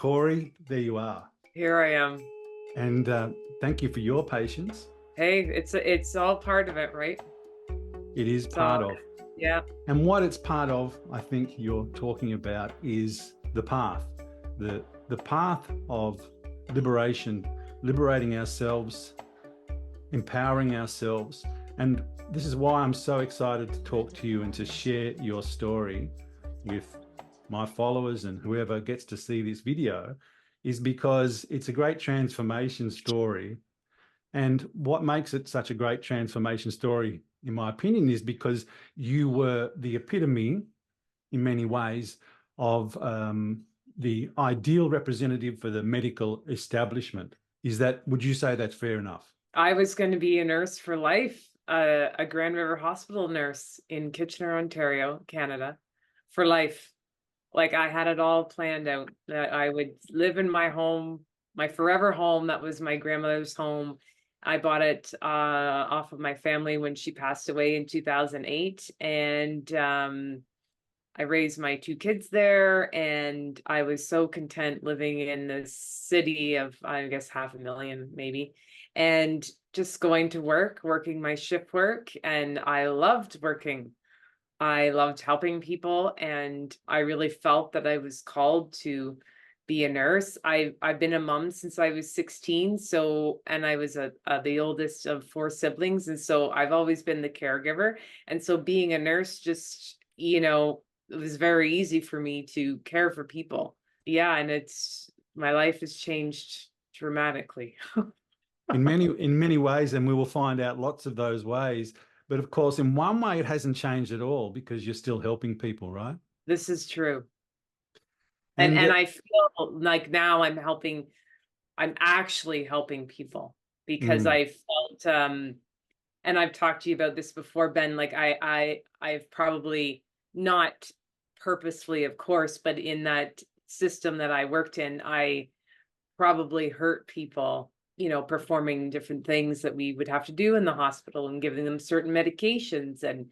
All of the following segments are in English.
Corey, there you are. Here I am. And thank you for your patience. Hey, it's all part of it, right? It is So part of. yeah, And what it's part of, I think you're talking about, is the path. The path of liberation, liberating ourselves, empowering ourselves. And this is why I'm so excited to talk to you and to share your story with my followers and whoever gets to see this video, is because it's a great transformation story. And what makes it such a great transformation story, in my opinion, is because you were the epitome, in many ways, of the ideal representative for the medical establishment. Would you say that's fair enough? I was going to be a nurse for life, a Grand River Hospital nurse in Kitchener, Ontario, Canada, for life. Like I had it all planned out that I would live in my home, my forever home. That was my grandmother's home. I bought it off of my family when she passed away in 2008, and I raised my two kids there, and I was so content living in this city of, I guess, 500,000 maybe, and just going to work, working my shift work. And I loved working. I loved helping people, and I really felt that I was called to be a nurse. I've been a mom since I was 16, so and I was the oldest of four siblings, and so I've always been the caregiver. And so being a nurse just, it was very easy for me to care for people. Yeah, and it's my life has changed dramatically. In many ways, and we will find out lots of those ways. But of course, in one way, it hasn't changed at all because you're still helping people, right? This is true. And And and I feel like now I'm actually helping people because mm, I felt and I've talked to you about this before, Ben, like I've probably not purposefully, of course, but in that system that I worked in, I probably hurt people, performing different things that we would have to do in the hospital and giving them certain medications. And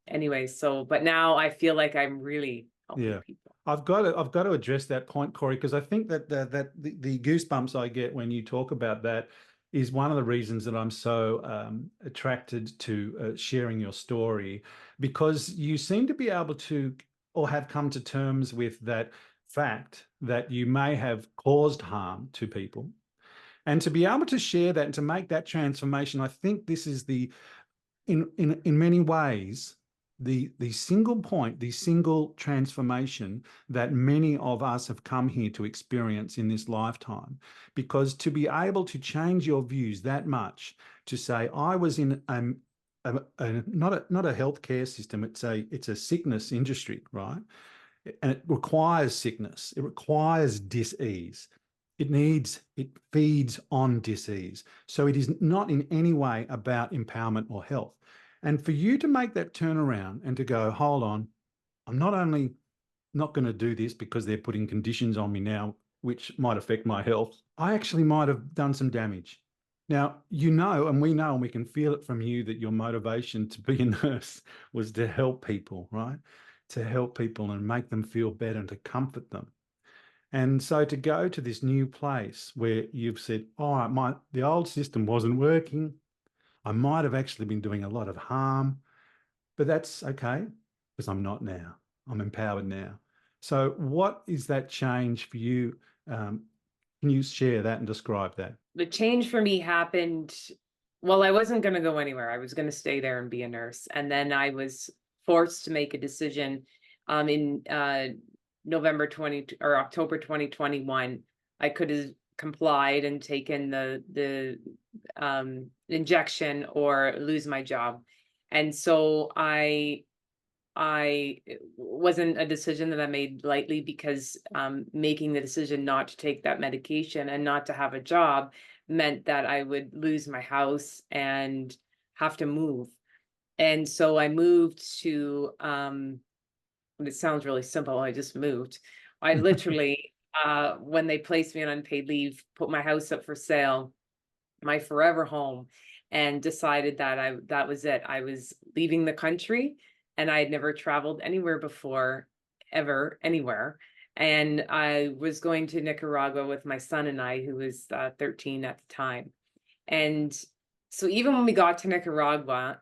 anyway, so but now I feel like I'm really helping yeah, people. I've got to address that point, Corey, because I think that the goosebumps I get when you talk about that is one of the reasons that I'm so attracted to sharing your story, because you seem to be able to, or have come to terms with that fact that you may have caused harm to people. And to be able to share that and to make that transformation, I think this is in many ways the single point, the single transformation that many of us have come here to experience in this lifetime. Because to be able to change your views that much, to say I was in not a healthcare system, it's a sickness industry, right? And it requires sickness, it requires dis-ease. It feeds on dis-ease. So it is not in any way about empowerment or health. And for you to make that turnaround and to go, hold on, I'm not only not going to do this because they're putting conditions on me now, which might affect my health, I actually might have done some damage. Now, and we know, and we can feel it from you, that your motivation to be a nurse was to help people, right? To help people and make them feel better and to comfort them. And so to go to this new place where you've said, all right, the old system wasn't working. I might have actually been doing a lot of harm, but that's okay because I'm not now. I'm empowered now. So what is that change for you? Can you share that and describe that? The change for me happened, well, I wasn't going to go anywhere. I was going to stay there and be a nurse. And then I was forced to make a decision in November 20 or October 2021. I could have complied and taken the injection or lose my job. And so it wasn't a decision that I made lightly, because making the decision not to take that medication and not to have a job meant that I would lose my house and have to move. And so I moved to, it sounds really simple. I just moved. I literally, when they placed me on unpaid leave, put my house up for sale, my forever home, and decided that that was it. I was leaving the country, and I had never traveled anywhere before, ever, anywhere. And I was going to Nicaragua with my son and I, who was 13 at the time. And so even when we got to Nicaragua,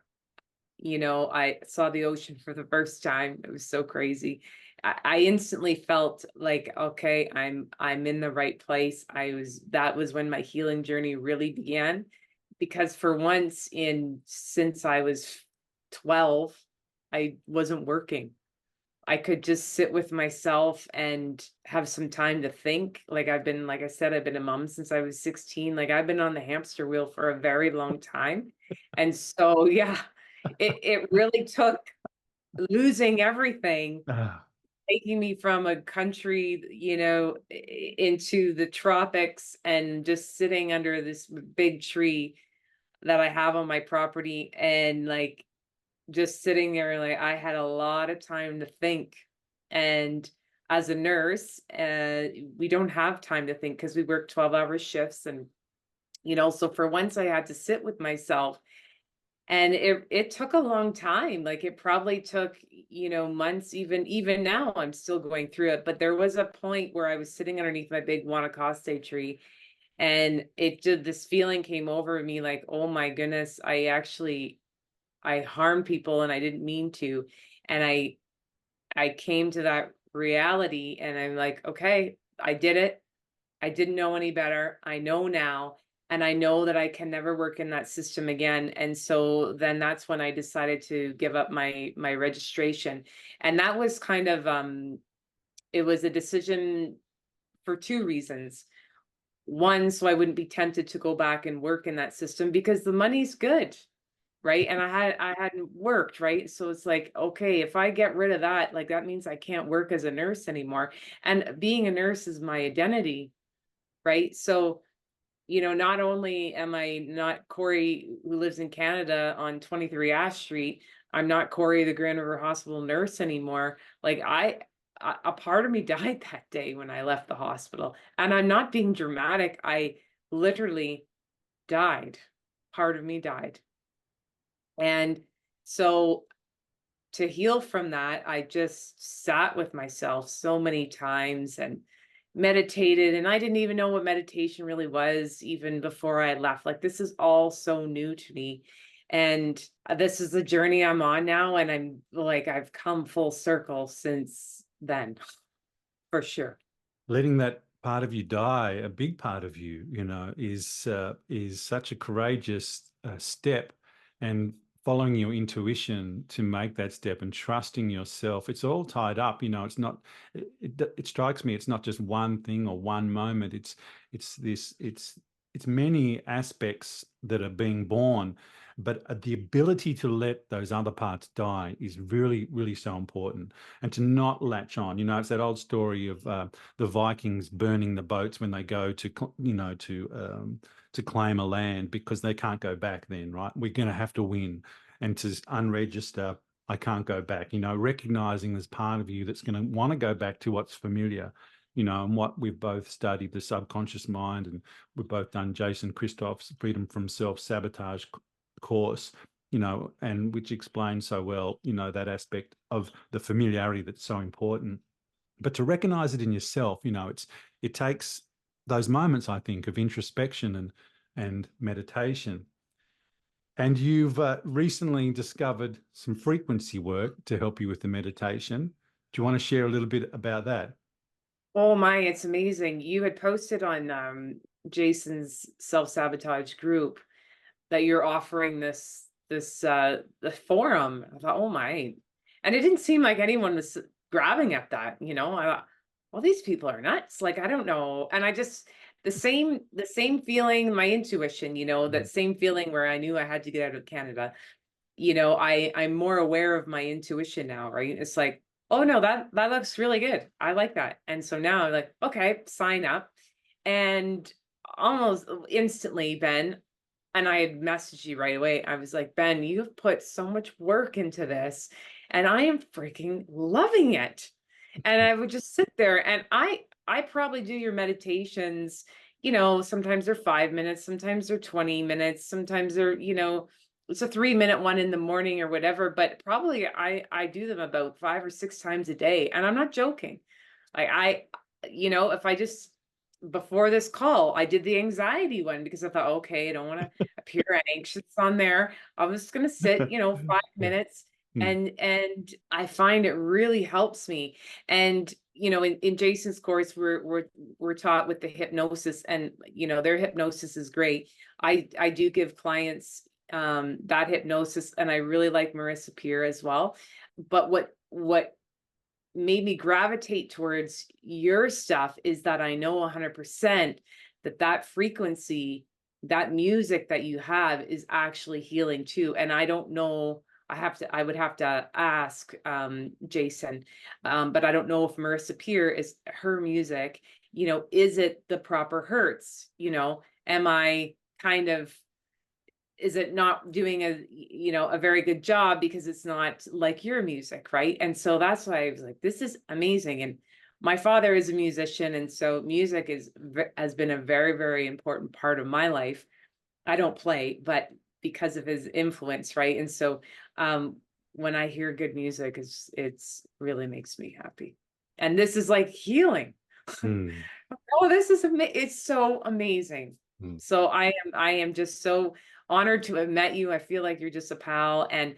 I saw the ocean for the first time. It was so crazy. I instantly felt like, okay, I'm in the right place. That was when my healing journey really began, because for once since I was 12, I wasn't working. I could just sit with myself and have some time to think. Like I said, I've been a mom since I was 16. Like I've been on the hamster wheel for a very long time. And so, yeah, it really took losing everything, Ah, taking me from a country, into the tropics, and just sitting under this big tree that I have on my property, and like just sitting there, like I had a lot of time to think. And as a nurse, we don't have time to think because we work 12-hour shifts. And, so for once I had to sit with myself, and it took a long time. Like it probably took, months, even now I'm still going through it. But there was a point where I was sitting underneath my big Guanacaste tree, and this feeling came over me like, oh my goodness, I harmed people and I didn't mean to. And I came to that reality, and I'm like, okay, I did it. I didn't know any better. I know now. And I know that I can never work in that system again. And so then that's when I decided to give up my registration. And that was kind of it was a decision for two reasons. One, so I wouldn't be tempted to go back and work in that system because the money's good, right? And I hadn't worked, right? So it's like, okay, if I get rid of that, like that means I can't work as a nurse anymore. And being a nurse is my identity, right? So, not only am I not Corrie who lives in Canada on 23 Ash Street, I'm not Corrie, the Grand River Hospital nurse anymore. Like a part of me died that day when I left the hospital. And I'm not being dramatic. I literally died. Part of me died. And so to heal from that, I just sat with myself so many times and meditated. And I didn't even know what meditation really was even before I left. Like, this is all so new to me. And this is the journey I'm on now. And I'm like, I've come full circle since then, for sure. letting that part of you die, a big part of you, is such a courageous step, and following your intuition to make that step and trusting yourself. It's all tied up. It's not. It strikes me. It's not just one thing or one moment. It's many aspects that are being born. But the ability to let those other parts die is really, really so important, and to not latch on. It's that old story of the Vikings burning the boats when they go to claim a land, because they can't go back then, right? We're going to have to win, and to unregister, I can't go back. Recognizing there's part of you that's going to want to go back to what's familiar. And what we've both studied, the subconscious mind, and we've both done Jason Christoph's Freedom from Self-Sabotage course, and which explains so well, that aspect of the familiarity that's so important. But to recognize it in yourself, it takes those moments, I think, of introspection and meditation. And you've recently discovered some frequency work to help you with the meditation. Do you want to share a little bit about that? Oh my, it's amazing. You had posted on Jason's self-sabotage group that you're offering this the forum. I thought, oh my. And it didn't seem like anyone was grabbing at that, I thought, well, these people are nuts. Like, I don't know. And I just the same feeling, my intuition, that same feeling where I knew I had to get out of Canada. I'm more aware of my intuition now, right? It's like, oh no, that looks really good. I like that. And so now I'm like, okay, sign up. And almost instantly, Ben, and I had messaged you right away. I was like, Ben, you've put so much work into this, and I am freaking loving it. And I would just sit there, and I probably do your meditations, sometimes they're 5 minutes, sometimes they're 20 minutes, sometimes they're, it's a 3-minute one in the morning or whatever, but probably I do them about 5 or 6 times a day. And I'm not joking. Like if I just, before this call, I did the anxiety one because I thought, okay, I don't want to appear anxious on there. I'm just going to sit, 5 minutes. Mm. And I find it really helps me. And, in Jason's course, we're taught with the hypnosis, and, their hypnosis is great. I do give clients that hypnosis, and I really like Marissa Peer as well. But what made me gravitate towards your stuff is that I know 100% that frequency, that music that you have is actually healing too. And I don't know, I would have to ask Jason, but I don't know if Marissa Peer is her music, is it the proper hertz? Am I kind of, is it not doing a very good job because it's not like your music, right? And so that's why I was like, this is amazing. And my father is a musician, and so music has been a very, very important part of my life. I don't play, but because of his influence, right? And so when I hear good music, it's really makes me happy. And this is like healing. Mm. Oh, this is it's so amazing. Mm. So I am just so honored to have met you. I feel like you're just a pal. And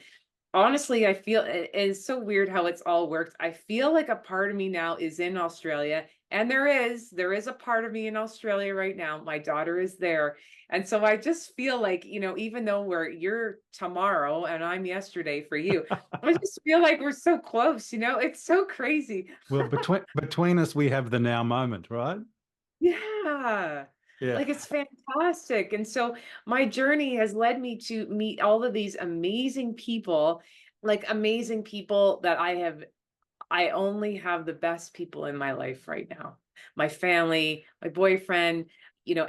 honestly, I feel it's so weird how it's all worked. I feel like a part of me now is in Australia, and there is a part of me in Australia right now. My daughter is there. And so I just feel like, even though you're tomorrow and I'm yesterday for you, I just feel like we're so close, it's so crazy. Well, between us, we have the now moment, right? Yeah. Yeah. Like it's fantastic. And so my journey has led me to meet all of these amazing people, like amazing people that I only have the best people in my life right now. My family, my boyfriend,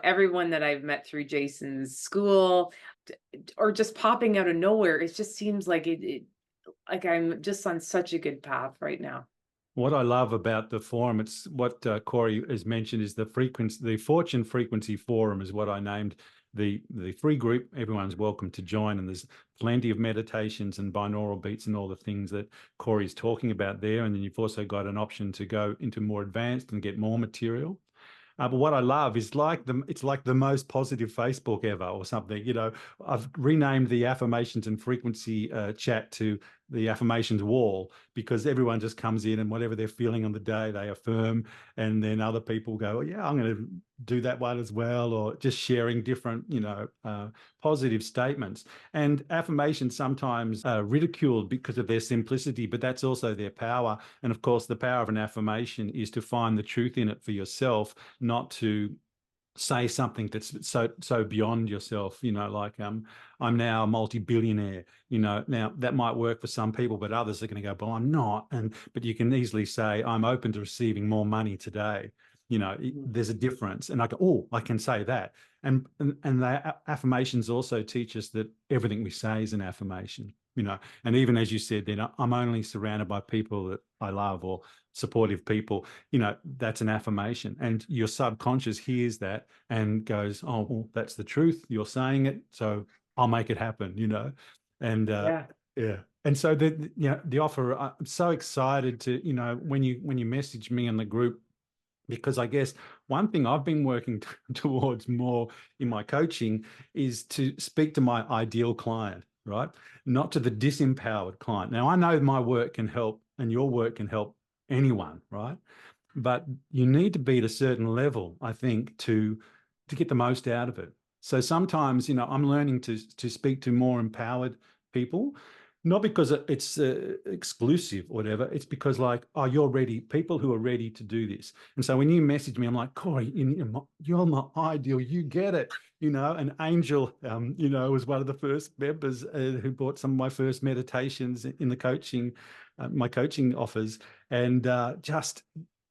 everyone that I've met through Jason's school, or just popping out of nowhere. It just seems like like I'm just on such a good path right now. What I love about the forum, it's what Corey has mentioned, is the frequency, the Fortune Frequency Forum is what I named the free group. Everyone's welcome to join, and there's plenty of meditations and binaural beats and all the things that Corey's talking about there. And then you've also got an option to go into more advanced and get more material. But what I love is it's like the most positive Facebook ever or something. I've renamed the affirmations and frequency chat to the affirmations wall, because everyone just comes in and whatever they're feeling on the day, they affirm. And then other people go, oh, yeah, I'm going to do that one as well, or just sharing different, positive statements. And affirmations sometimes are ridiculed because of their simplicity, but that's also their power. And of course, the power of an affirmation is to find the truth in it for yourself, not to say something that's so beyond yourself, like I'm now a multi-billionaire. Now that might work for some people, but others are going to go, but I'm not. But you can easily say, I'm open to receiving more money today. There's a difference. And I go, oh, I can say that. And the affirmations also teach us that everything we say is an affirmation. And even as you said, then I'm only surrounded by people that I love, or supportive people. That's an affirmation, and your subconscious hears that and goes, oh, well, that's the truth, you're saying it, so I'll make it happen. And Yeah. yeah. And so the offer, I'm so excited to, when you message me in the group, because I guess one thing I've been working towards more in my coaching is to speak to my ideal client, right? Not to the disempowered client. Now, I know my work can help and your work can help anyone, right? But you need to be at a certain level, I think, to get the most out of it. So sometimes, I'm learning to speak to more empowered people, not because it's exclusive or whatever. It's because, like, oh, you're ready, people who are ready to do this. And so when you message me, I'm like, Corey, you're my ideal. You get it. And Angel, was one of the first members who bought some of my first meditations in the coaching, my coaching offers. And just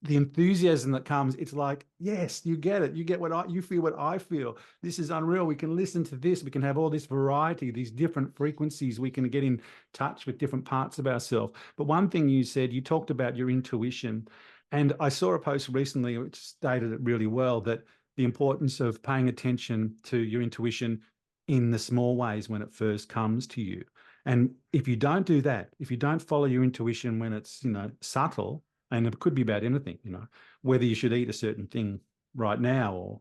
the enthusiasm that comes, it's like, yes, you get it. You get you feel what I feel. This is unreal. We can listen to this. We can have all this variety, these different frequencies. We can get in touch with different parts of ourselves. But one thing you said, you talked about your intuition. And I saw a post recently which stated it really well, that the importance of paying attention to your intuition in the small ways when it first comes to you. And if you don't do that, if you don't follow your intuition when it's, subtle, And it could be about anything, you know, whether you should eat a certain thing right now, or,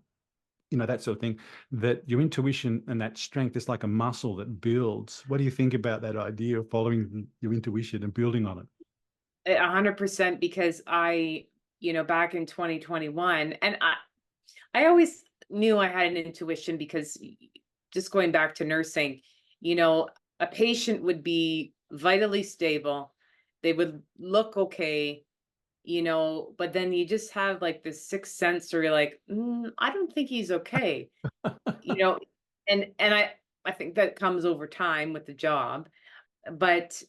you know, that sort of thing, that your intuition and that strength is like a muscle that builds. What do you think about that idea of following your intuition and building on it? 100%, because back in 2021, and I always knew I had an intuition, because just going back to nursing, you know, a patient would be vitally stable, they would look okay, but then you just have like this sixth sense where you're like, I don't think he's okay, you know, and I think that comes over time with the job, but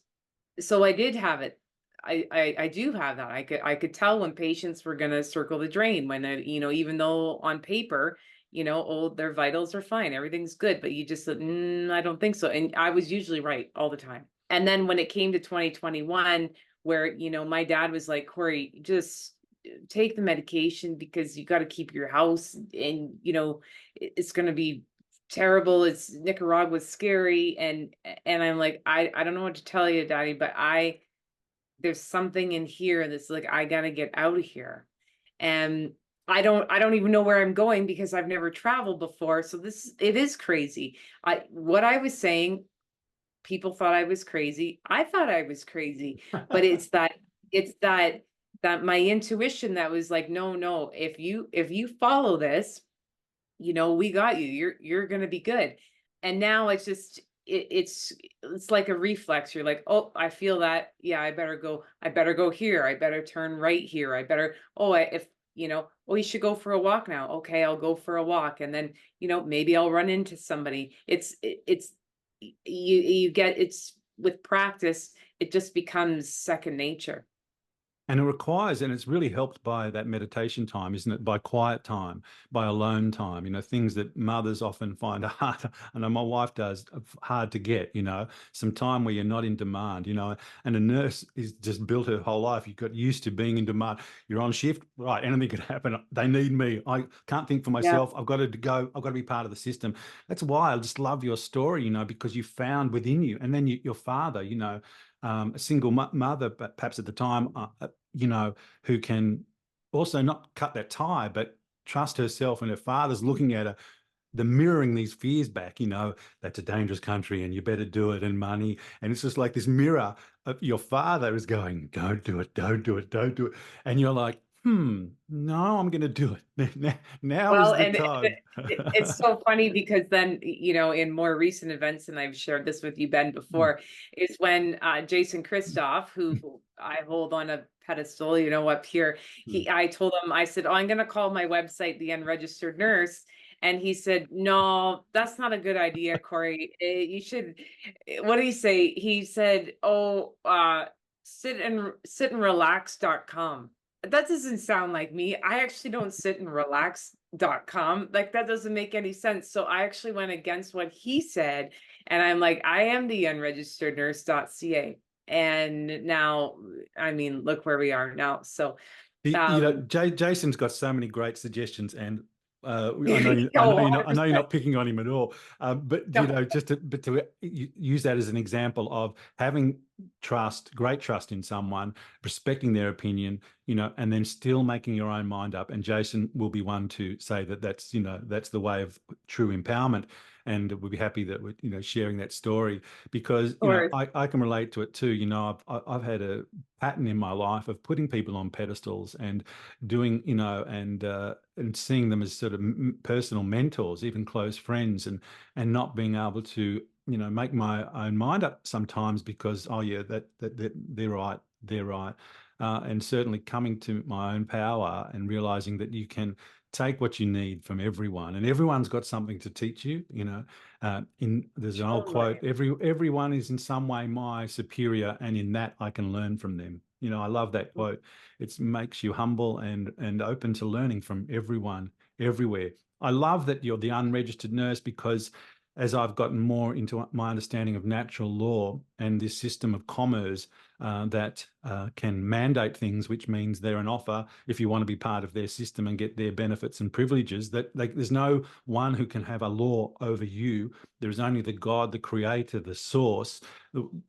so I did have it. I do have that. I could tell when patients were gonna circle the drain, when even though on paper, oh, their vitals are fine, everything's good, but you just said, I don't think so. And I was usually right all the time. And then when it came to 2021, where my dad was like, Corey, just take the medication, because you got to keep your house, and it's gonna be terrible. It's Nicaragua's scary. And I'm like, I don't know what to tell you, Daddy, but there's something in here that's like, I gotta get out of here. And I don't even know where I'm going, because I've never traveled before. So it is crazy. What I was saying, people thought I was crazy. I thought I was crazy, but it's that my intuition that was like, no, if you follow this, we got you. You're gonna be good. And now it's just it's like a reflex. You're like, oh, I feel that. Yeah, I better go here. I better turn right here. I better, oh, if oh, you should go for a walk now. Okay, I'll go for a walk. And then, maybe I'll run into somebody. It's you get it's with practice, it just becomes second nature. And it requires, and it's really helped by that meditation time, isn't it? By quiet time, by alone time, things that mothers often find hard. I know my wife does, hard to get, some time where you're not in demand, and a nurse is just built her whole life. You've got used to being in demand. You're on shift, right? Anything could happen. They need me. I can't think for Yeah. myself. I've got to go. I've got to be part of the system. That's why I just love your story, because you found within you, and then your father, a single mother, but perhaps at the time, who can also not cut that tie, but trust herself, and her father's looking at her, the mirroring these fears back, that's a dangerous country and you better do it, and money. And it's just like this mirror of your father is going, don't do it, don't do it, don't do it. And you're like, no, I'm going to do it. Now is Well, the and time. it's so funny, because then, in more recent events, and I've shared this with you, Ben, before, is when Jason Christoph, who I hold on a pedestal, up here, I told him, I said, oh, I'm going to call my website The Unregistered Nurse. And he said, no, that's not a good idea, Corey. You should, what did he say? He said, oh, sitandrelax.com. That doesn't sound like me. I actually don't sitandrelax.com. Like, that doesn't make any sense. So I actually went against what he said. And I'm like, I am the unregisterednurse.ca. And now, I mean, look where we are now. So, Jason's got so many great suggestions, and I know oh, I know you're 100%. not picking on him at all. But No. to use that as an example of having trust, great trust in someone, respecting their opinion, and then still making your own mind up. And Jason will be one to say that that's the way of true empowerment. And we'll be happy that we're sharing that story, because Or I can relate to it too. I've had a pattern in my life of putting people on pedestals and doing and seeing them as sort of personal mentors, even close friends, and not being able to make my own mind up sometimes, because oh yeah, that they're right, and certainly coming to my own power and realizing that you can take what you need from everyone, and everyone's got something to teach you. There's an old totally. quote: everyone is in some way my superior, and in that I can learn from them. I love that quote. It makes you humble and open to learning from everyone, everywhere. I love that you're the unregistered nurse, because as I've gotten more into my understanding of natural law and this system of commerce that can mandate things, which means they're an offer if you want to be part of their system and get their benefits and privileges, that there's no one who can have a law over you. There is only the God, the creator, the source,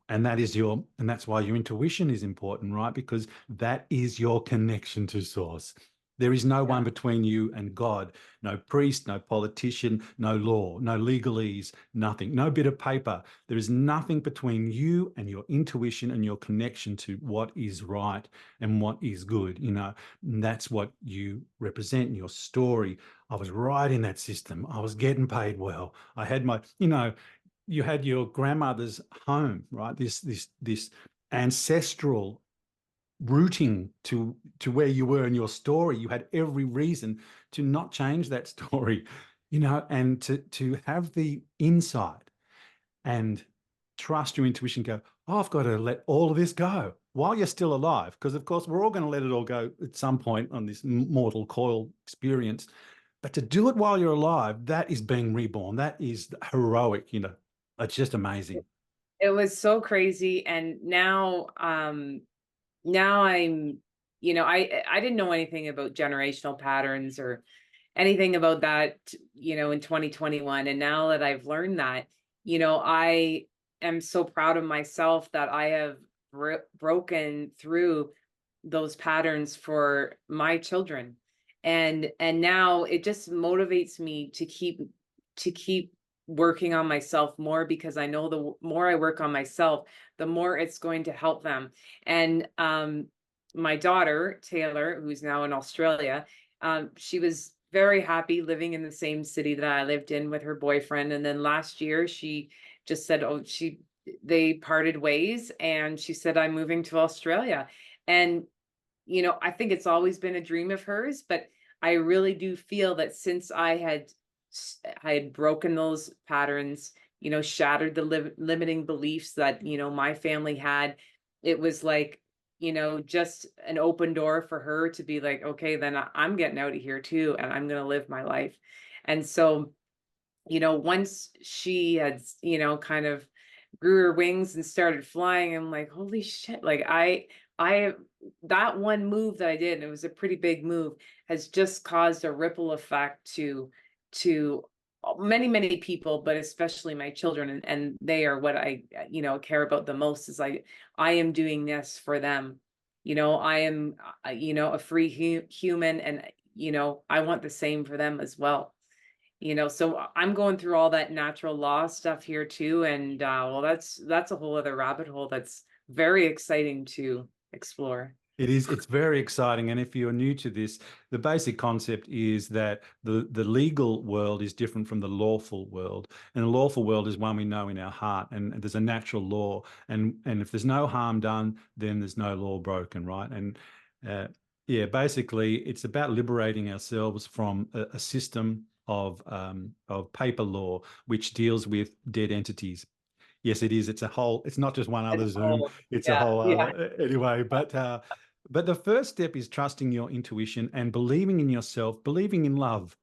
and that's why your intuition is important, right? Because that is your connection to source. There is no one between you and God. No priest, no politician, no law, no legalese, nothing, no bit of paper. There is nothing between you and your intuition and your connection to what is right and what is good. And that's what you represent in your story. I was right in that system. I was getting paid well. I had you had your grandmother's home, right? This ancestral rooting to where you were in your story. You had every reason to not change that story, and to have the insight and trust your intuition. Go, oh, I've got to let all of this go while you're still alive, because of course we're all going to let it all go at some point on this mortal coil experience. But to do it while you're alive, that is being reborn. That is heroic. It's just amazing. It was so crazy. And now I'm, I didn't know anything about generational patterns or anything about that, in 2021. And now that I've learned that, I am so proud of myself that I have broken through those patterns for my children. And now it just motivates me to keep working on myself more, because I know the more I work on myself, the more it's going to help them. And my daughter, Taylor, who's now in Australia, she was very happy living in the same city that I lived in with her boyfriend. And then last year she just said, they parted ways, and she said, I'm moving to Australia. And, I think it's always been a dream of hers, but I really do feel that since I had broken those patterns, shattered the limiting beliefs that, my family had, it was like, just an open door for her to be like, okay, then I'm getting out of here too, and I'm going to live my life. And so, once she had, kind of grew her wings and started flying, I'm like, holy shit, like I that one move that I did, and it was a pretty big move, has just caused a ripple effect to many, many people, but especially my children. And they are what I, care about the most, is I am doing this for them. I am, a free human, and, I want the same for them as well. So I'm going through all that natural law stuff here too. And well, that's a whole other rabbit hole that's very exciting to explore. It is. It's very exciting. And if you're new to this, the basic concept is that the legal world is different from the lawful world. And the lawful world is one we know in our heart, and there's a natural law. And if there's no harm done, then there's no law broken, right? And yeah, basically, it's about liberating ourselves from a system of paper law, which deals with dead entities. Yes, it is. It's not just one other Zoom. It's a Yeah, whole yeah. other, anyway. But the first step is trusting your intuition and believing in yourself, believing in love,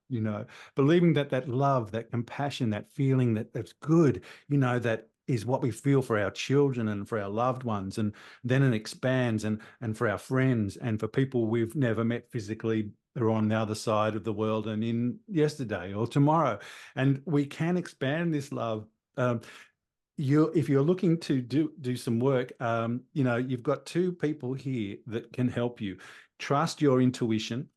believing that love, that compassion, that feeling that's good, that is what we feel for our children and for our loved ones. And then it expands and for our friends and for people we've never met physically, are on the other side of the world and in yesterday or tomorrow. And we can expand this love. If you're looking to do some work, you've got two people here that can help you. Trust your intuition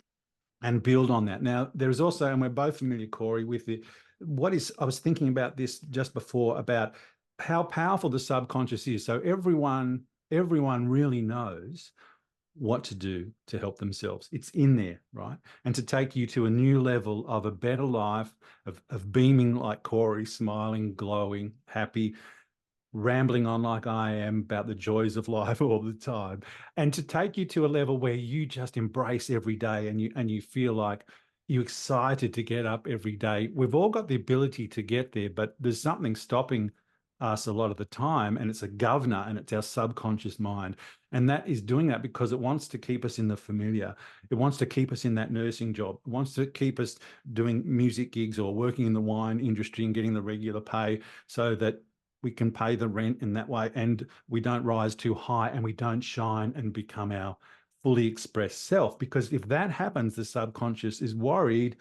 and build on that. Now, there's also, and we're both familiar, Corrie, with I was thinking about this just before, about how powerful the subconscious is. So everyone really knows what to do to help themselves. It's in there, right? And to take you to a new level of a better life, of beaming like Corrie, smiling, glowing, happy, rambling on like I am about the joys of life all the time, and to take you to a level where you just embrace every day, and you feel like you're excited to get up every day. We've all got the ability to get there, but there's something stopping us a lot of the time, and it's a governor, and it's our subconscious mind. And that is doing that because it wants to keep us in the familiar. It wants to keep us in that nursing job. It wants to keep us doing music gigs or working in the wine industry and getting the regular pay so that we can pay the rent in that way, and we don't rise too high, and we don't shine and become our fully expressed self. Because if that happens, the subconscious is worried,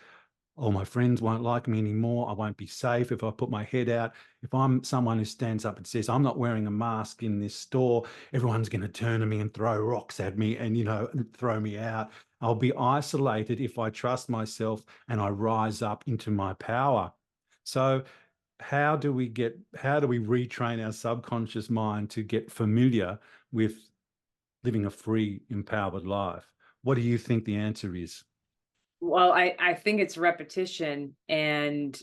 oh, my friends won't like me anymore. I won't be safe if I put my head out. If I'm someone who stands up and says, I'm not wearing a mask in this store, everyone's going to turn to me and throw rocks at me and, throw me out. I'll be isolated if I trust myself and I rise up into my power. So how do we retrain our subconscious mind to get familiar with living a free, empowered life? What do you think the answer is? Well, I think it's repetition and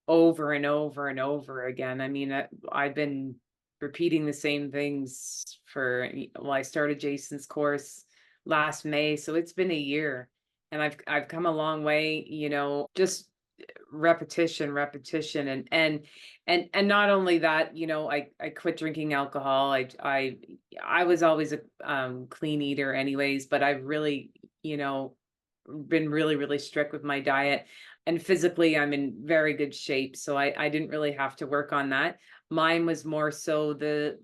over and over and over again. I mean, I've been repeating the same things well, I started Jason's course last May, so it's been a year, and I've come a long way, just repetition, repetition, and not only that, I quit drinking alcohol. I was always a clean eater anyways, but I've really, been really, really strict with my diet, and physically I'm in very good shape. So I didn't really have to work on that. Mine was more so the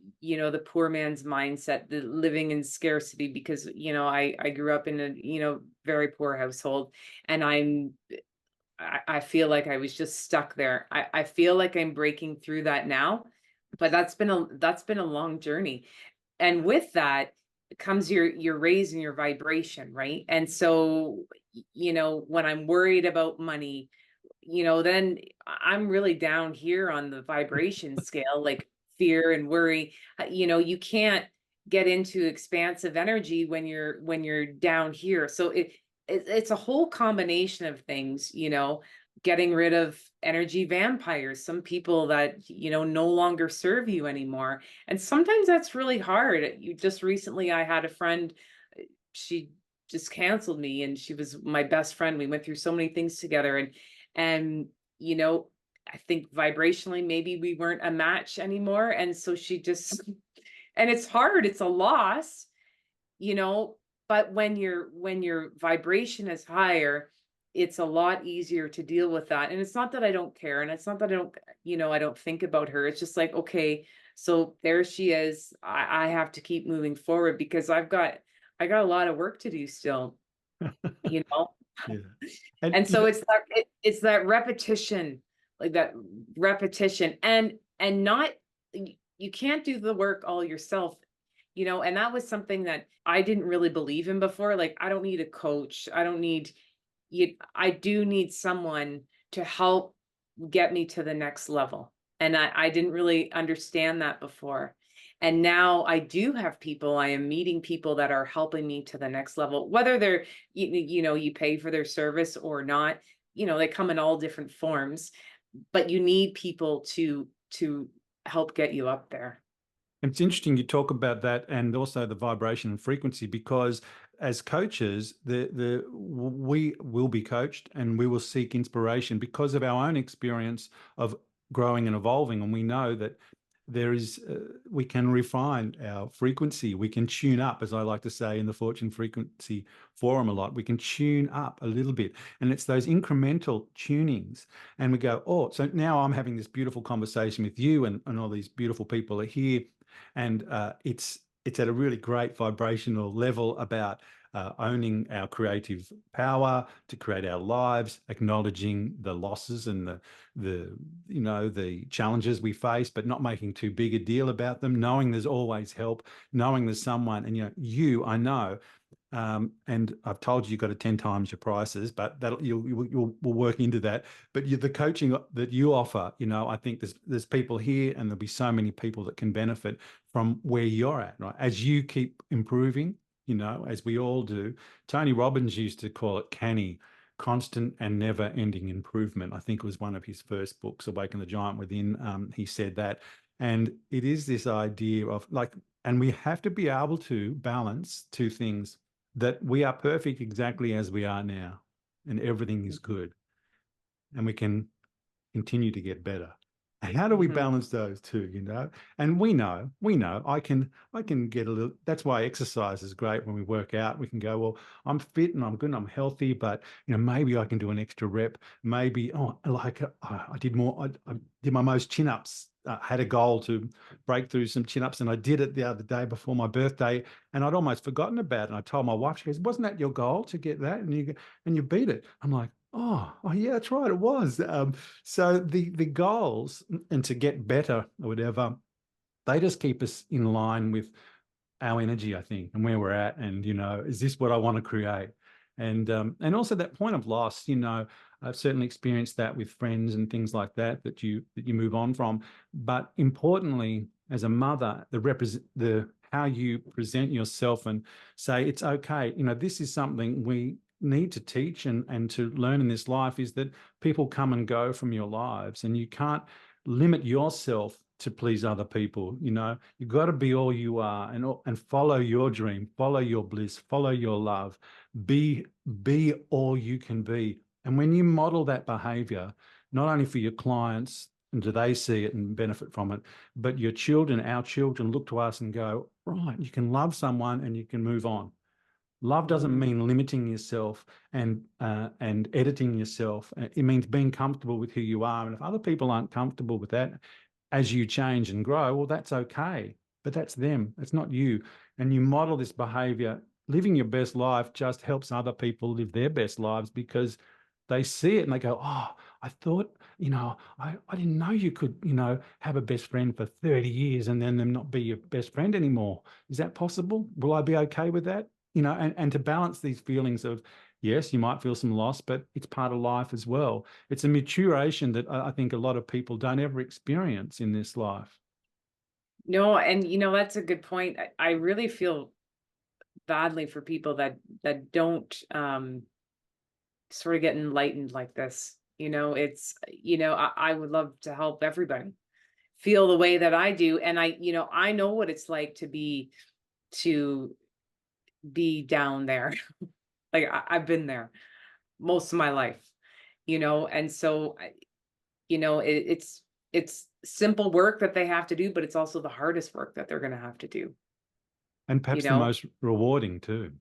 poor man's mindset, the living in scarcity, because, I grew up in a, very poor household, and I feel like I was just stuck there. I feel like I'm breaking through that now, but that's been a long journey. And with that comes your raise and your vibration, right? And so, when I'm worried about money, then I'm really down here on the vibration scale, like fear and worry. You can't get into expansive energy when you're down here. So it's a whole combination of things, getting rid of energy vampires, some people that, no longer serve you anymore. And sometimes that's really hard. Just recently, I had a friend, she just canceled me, and she was my best friend. We went through so many things together, and I think vibrationally, maybe we weren't a match anymore. And so she just, and it's hard, it's a loss, but when your vibration is higher, it's a lot easier to deal with that. And it's not that I don't care, and it's not that I don't think about her. It's just like, okay, so there she is. I have to keep moving forward, because I got a lot of work to do still, you know. Yeah. And And so it's that repetition, like that repetition, and not, you can't do the work all yourself, and that was something that I didn't really believe in before. Like, I don't need a coach. I don't need you. I do need someone to help get me to the next level. And I didn't really understand that before. And now I do have people, I am meeting people that are helping me to the next level, whether they're, you pay for their service or not, they come in all different forms, but you need people to help get you up there. it's interesting you talk about that, and also the vibration and frequency, because as coaches, we will be coached and we will seek inspiration because of our own experience of growing and evolving. And we know that we can refine our frequency. We can tune up, as I like to say in the Fortune Frequency Forum a lot. We can tune up a little bit, and it's those incremental tunings. And we go, oh, so now I'm having this beautiful conversation with you, and all these beautiful people are here, and it's at a really great vibrational level about owning our creative power to create our lives, acknowledging the losses and the challenges we face, but not making too big a deal about them, knowing there's always help, knowing there's someone. And I know, and I've told you you've got to 10 times your prices, but we'll work into that. But the coaching that you offer, I think there's people here, and there'll be so many people that can benefit from where you're at, right? As you keep improving, as we all do. Tony Robbins used to call it canny, constant and never ending improvement. I think it was one of his first books, Awaken the Giant Within. He said that. And it is this idea of and we have to be able to balance two things: that we are perfect exactly as we are now, and everything is good, and we can continue to get better. How do we Mhm. balance those two, you know? And we know I can get a little, that's why exercise is great when we work out. We can go, well, I'm fit and I'm good and I'm healthy, but maybe I can do an extra rep. Maybe, like I did more, I did my most chin-ups. Had a goal to break through some chin-ups, and I did it the other day before my birthday, and I'd almost forgotten about it. And I told my wife, she goes, "Wasn't that your goal to get that?" And you beat it. I'm like, oh yeah, that's right, it was. So the goals and to get better or whatever, they just keep us in line with our energy, I think, and where we're at. And is this what I want to create? And also that point of loss. I've certainly experienced that with friends and things like that that you move on from. But importantly, as a mother, the how you present yourself and say it's okay. This is something we need to teach and to learn in this life, is that people come and go from your lives, and you can't limit yourself to please other people. You've got to be all you are, and follow your dream, follow your bliss, follow your love, be all you can be. And when you model that behavior, not only for your clients and do they see it and benefit from it, but your children, our children, look to us and go, right, you can love someone and you can move on. Love doesn't Mhm. mean limiting yourself and editing yourself. It means being comfortable with who you are. And if other people aren't comfortable with that, as you change and grow, well, that's okay. But that's them. It's not you. And you model this behavior. Living your best life just helps other people live their best lives, because they see it and they go, oh, I thought, I didn't know you could, have a best friend for 30 years and then them not be your best friend anymore. Is that possible? Will I be okay with that? And to balance these feelings of, yes, you might feel some loss, but it's part of life as well. It's a maturation that I think a lot of people don't ever experience in this life. No, and that's a good point. I really feel badly for people that don't sort of get enlightened like this. It's I would love to help everybody feel the way that I do. And I know what it's like to be down there. Like I've been there most of my life, and so it's simple work that they have to do, but it's also the hardest work that they're going to have to do, And you perhaps the know, most rewarding too.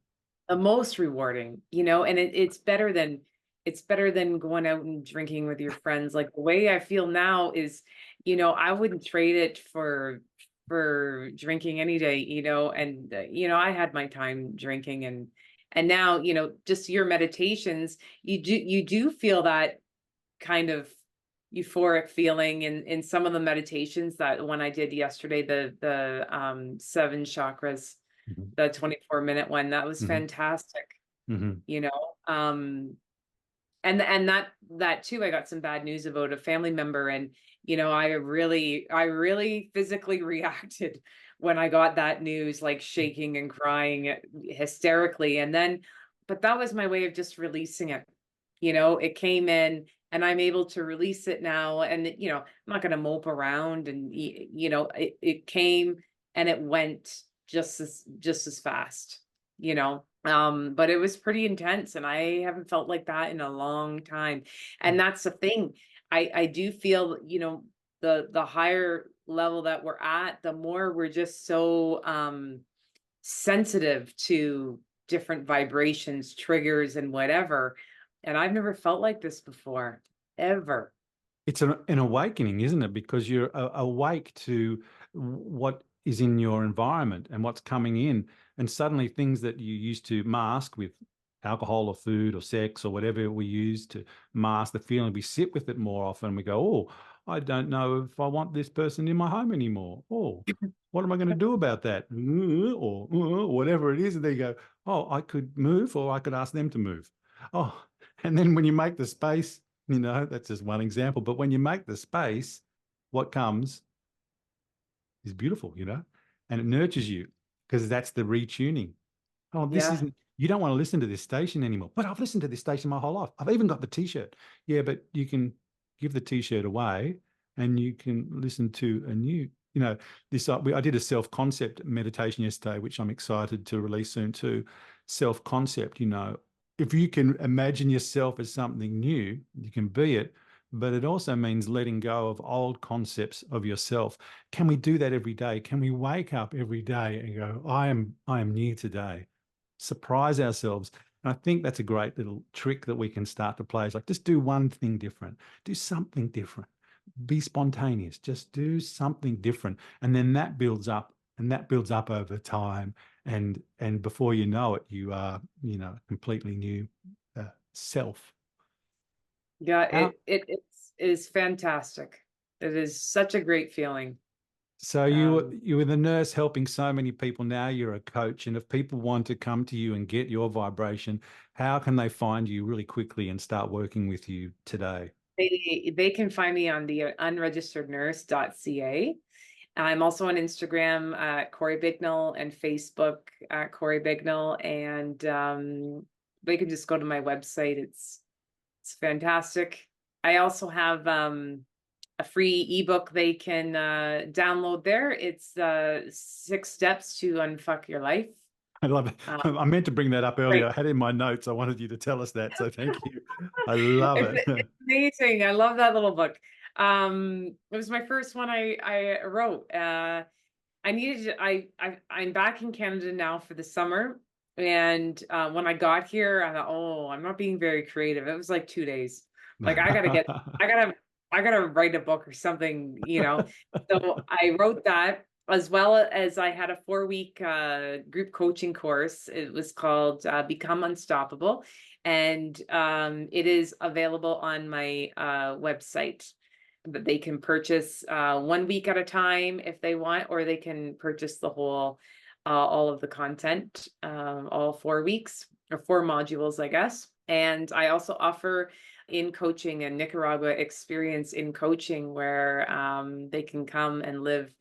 the most rewarding, and it's better than going out and drinking with your friends. Like the way I feel now is, I wouldn't trade it for drinking any day, and I had my time drinking, and now, just your meditations, you do feel that kind of euphoric feeling in some of the meditations that when I did yesterday, the seven chakras, Mhm. the 24-minute one, that was Mhm. fantastic, Mhm. you know. And that too, I got some bad news about a family member, and I really physically reacted when I got that news, like shaking and crying hysterically. And then, but that was my way of just releasing it. It came in and I'm able to release it now. And, I'm not going to mope around, and, it came and it went just as fast, but it was pretty intense, and I haven't felt like that in a long time. And that's the thing. I do feel, the higher level that we're at, the more we're just so sensitive to different vibrations, triggers, and whatever. And I've never felt like this before, ever. It's an awakening, isn't it? Because you're awake to what is in your environment and what's coming in. And suddenly things that you used to mask with alcohol or food or sex or whatever we use to mask the feeling, we sit with it more often. We go, oh, I don't know if I want this person in my home anymore. Oh, what am I going to do about that? Or whatever it is. And they go, oh, I could move, or I could ask them to move. Oh, and then when you make the space, that's just one example. But when you make the space, what comes is beautiful, and it nurtures you, because that's the retuning. Oh, this Yeah. isn't, you don't want to listen to this station anymore. But I've listened to this station my whole life. I've even got the t-shirt. Yeah, but you can give the t-shirt away and you can listen to a new, this, I did a self-concept meditation yesterday, which I'm excited to release soon too. Self-concept, if you can imagine yourself as something new, you can be it. but it also means letting go of old concepts of yourself. Can we do that every day? Can we wake up every day and go, I am new today? Surprise ourselves. And I think that's a great little trick that we can start to play. Is like, just do one thing different, do something different, be spontaneous, just do something different. And then that builds up, and that builds up over time. And before you know it, you are, completely new self. Yeah, How, it is fantastic. It is such a great feeling. so Um, you were the nurse helping so many people. Now you're a coach. And if people want to come to you and get your vibration, how can they find you really quickly and start working with you today? they can find me on the unregisterednurse.ca. I'm also on Instagram at Corrie Bignell and Facebook at Corrie Bignell, and they can just go to my website. It's fantastic. I also have a free ebook they can download there. It's 6 steps to unfuck your life. I love it. Uh, I meant to bring that up earlier. right. I had it in my notes. I wanted you to tell us that. So thank you. I love it. It's amazing. I love that little book. It was my first one I wrote. I needed to, I'm back in Canada now for the summer. And when I got here, I thought, oh, I'm not being very creative. It was like 2 days. Like I gotta write a book or something, you know. So I wrote that, as well as I had a 4-week group coaching course. It was called Become Unstoppable. And it is available on my website, that they can purchase 1 week at a time if they want, or they can purchase the whole, all of the content, all 4 weeks or 4 modules, I guess. And I also offer in coaching a Nicaragua experience in coaching, where they can come and live,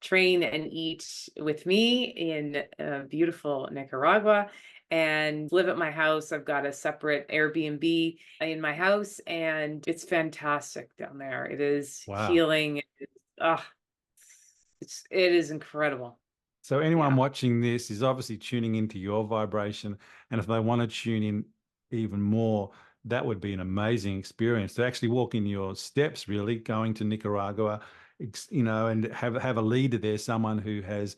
train, and eat with me in beautiful Nicaragua, and live at my house. I've got a separate Airbnb in my house, and it's fantastic down there. It is Wow. healing. Ah, it is incredible. So anyone Yeah. watching this is obviously tuning into your vibration. And if they want to tune in even more, that would be an amazing experience to actually walk in your steps, really, going to Nicaragua, and have a leader there, someone who has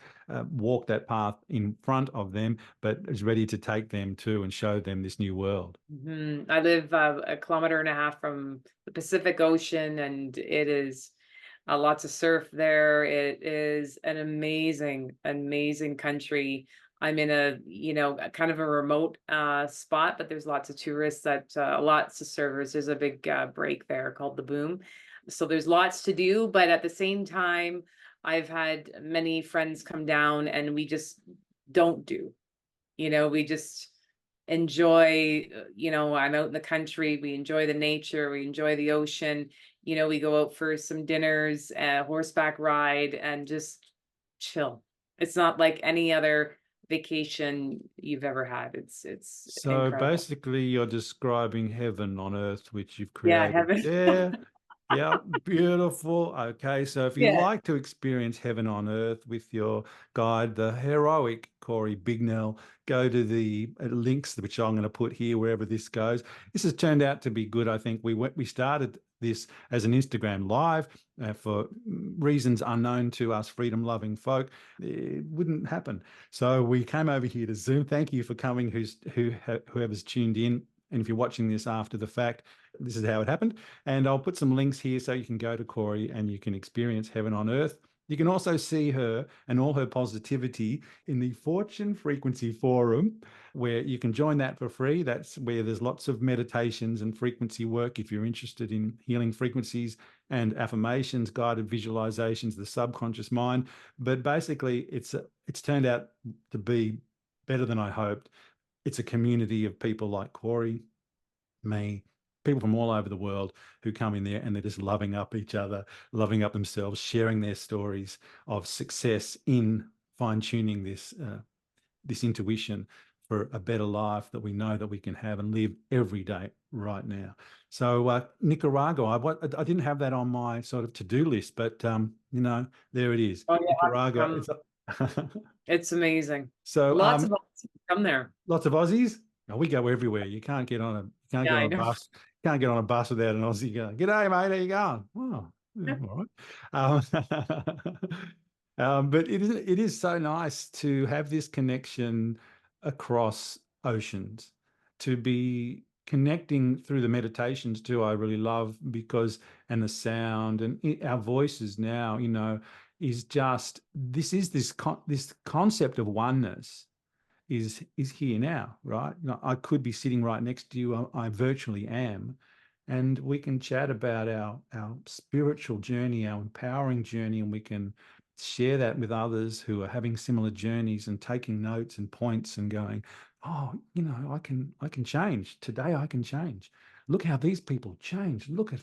walked that path in front of them, but is ready to take them to and show them this new world. I live a kilometer and a half from the Pacific Ocean, and it is lots of surf there. It is an amazing, amazing country. I'm in a kind of a remote spot, but there's lots of tourists, that lots of surfers. There's a big break there called the Boom. So there's lots to do, but at the same time, I've had many friends come down, and we just don't do, we just enjoy, I'm out in the country. We enjoy the nature. We enjoy the ocean. We go out for some dinners, a horseback ride, and just chill. It's not like any other vacation you've ever had. It's So incredible. basically, you're describing heaven on earth, which you've Yeah, created heaven. there. Yeah, beautiful. Okay, so if you'd Yeah. like to experience heaven on earth with your guide, the heroic Corrie Bignell, go to the links which I'm going to put here wherever this goes. This has turned out to be good. I think we started this as an Instagram live for reasons unknown to us freedom-loving folk. It wouldn't happen, so we came over here to Zoom. Thank you for coming, whoever's tuned in. And if you're watching this after the fact, this is how it happened. And I'll put some links here so you can go to Corrie and you can experience heaven on earth. You can also see her and all her positivity in the Fortune Frequency Forum, where you can join that for free. That's where there's lots of meditations and frequency work if you're interested in healing frequencies and affirmations, guided visualizations, the subconscious mind. But basically, it's turned out to be better than I hoped. It's a community of people like Corrie, me, people from all over the world who come in there, and they're just loving up each other, loving up themselves, sharing their stories of success in fine-tuning this intuition for a better life that we know that we can have and live every day right now. So Nicaragua, I didn't have that on my sort of to-do list, but there it is. Oh, you have to Nicaragua. come. It's amazing. So Lots of us come there. lots of Aussies. Oh, we go everywhere. You can't get on Yeah, I a know. bus. Can't get on a bus without an Aussie going, "G'day, mate, how you going?" Oh, yeah, all right. But it is so nice to have this connection across oceans, to be connecting through the meditations too. I really love because, and the sound and our voices now, is just this concept of oneness is here now, right? I could be sitting right next to you. I virtually am, and we can chat about our spiritual journey, our empowering journey, and we can share that with others who are having similar journeys and taking notes and points and going, oh, I can change today. I can change. Look how these people changed. Look at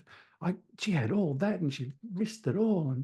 she had all that and she risked it all,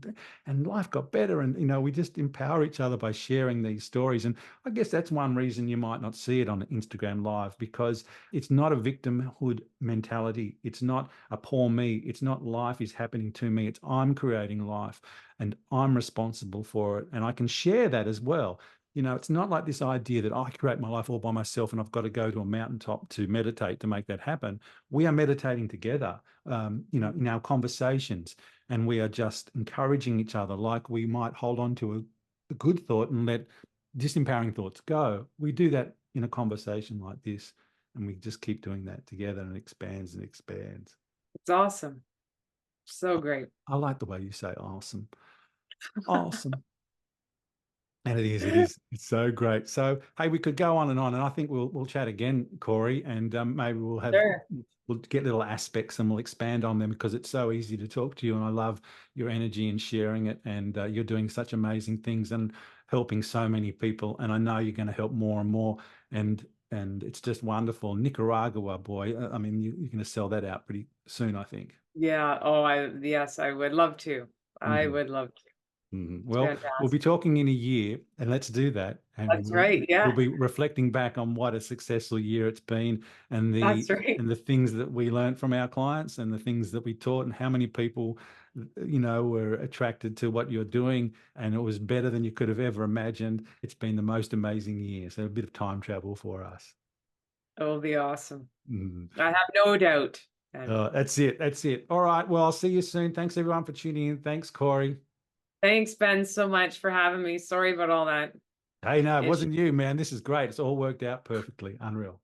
and life got better. And we just empower each other by sharing these stories. And I guess that's one reason you might not see it on Instagram Live, because it's not a victimhood mentality. It's not a poor me. It's not life is happening to me. It's I'm creating life and I'm responsible for it. And I can share that as well. It's not like this idea that I create my life all by myself and I've got to go to a mountaintop to meditate to make that happen. We are meditating together, in our conversations, and we are just encouraging each other, like we might hold on to a good thought and let disempowering thoughts go. We do that in a conversation like this, and we just keep doing that together, and it expands and expands. It's awesome. So great. I like the way you say awesome. Awesome. And it's so great. So, hey, we could go on, and I think we'll chat again, Corrie, and maybe Sure. we'll get little aspects and we'll expand on them, because it's so easy to talk to you, and I love your energy and sharing it, and you're doing such amazing things and helping so many people, and I know you're going to help more and more, and it's just wonderful. Nicaragua, boy, I mean, you're going to sell that out pretty soon, I think. Yeah. Oh, yes, I would love to. I Mhm. would love to. It's Well, we'll be fantastic. talking in a year, and let's do that. And That's we'll right. we'll Yeah. be reflecting back on what a successful year it's been, and That's the right. and the things that we learned from our clients, and the things that we taught, and how many people, were attracted to what you're doing, and it was better than you could have ever imagined. It's been the most amazing year. So a bit of time travel for us. It will be awesome. Mm. I have no doubt. And That's it. That's it. All right. Well, I'll see you soon. Thanks everyone for tuning in. Thanks, Corey. thanks, Ben, so much for having me. Sorry about all that Hey, no, it issue. wasn't you, man. This is great. It's all worked out perfectly. Unreal.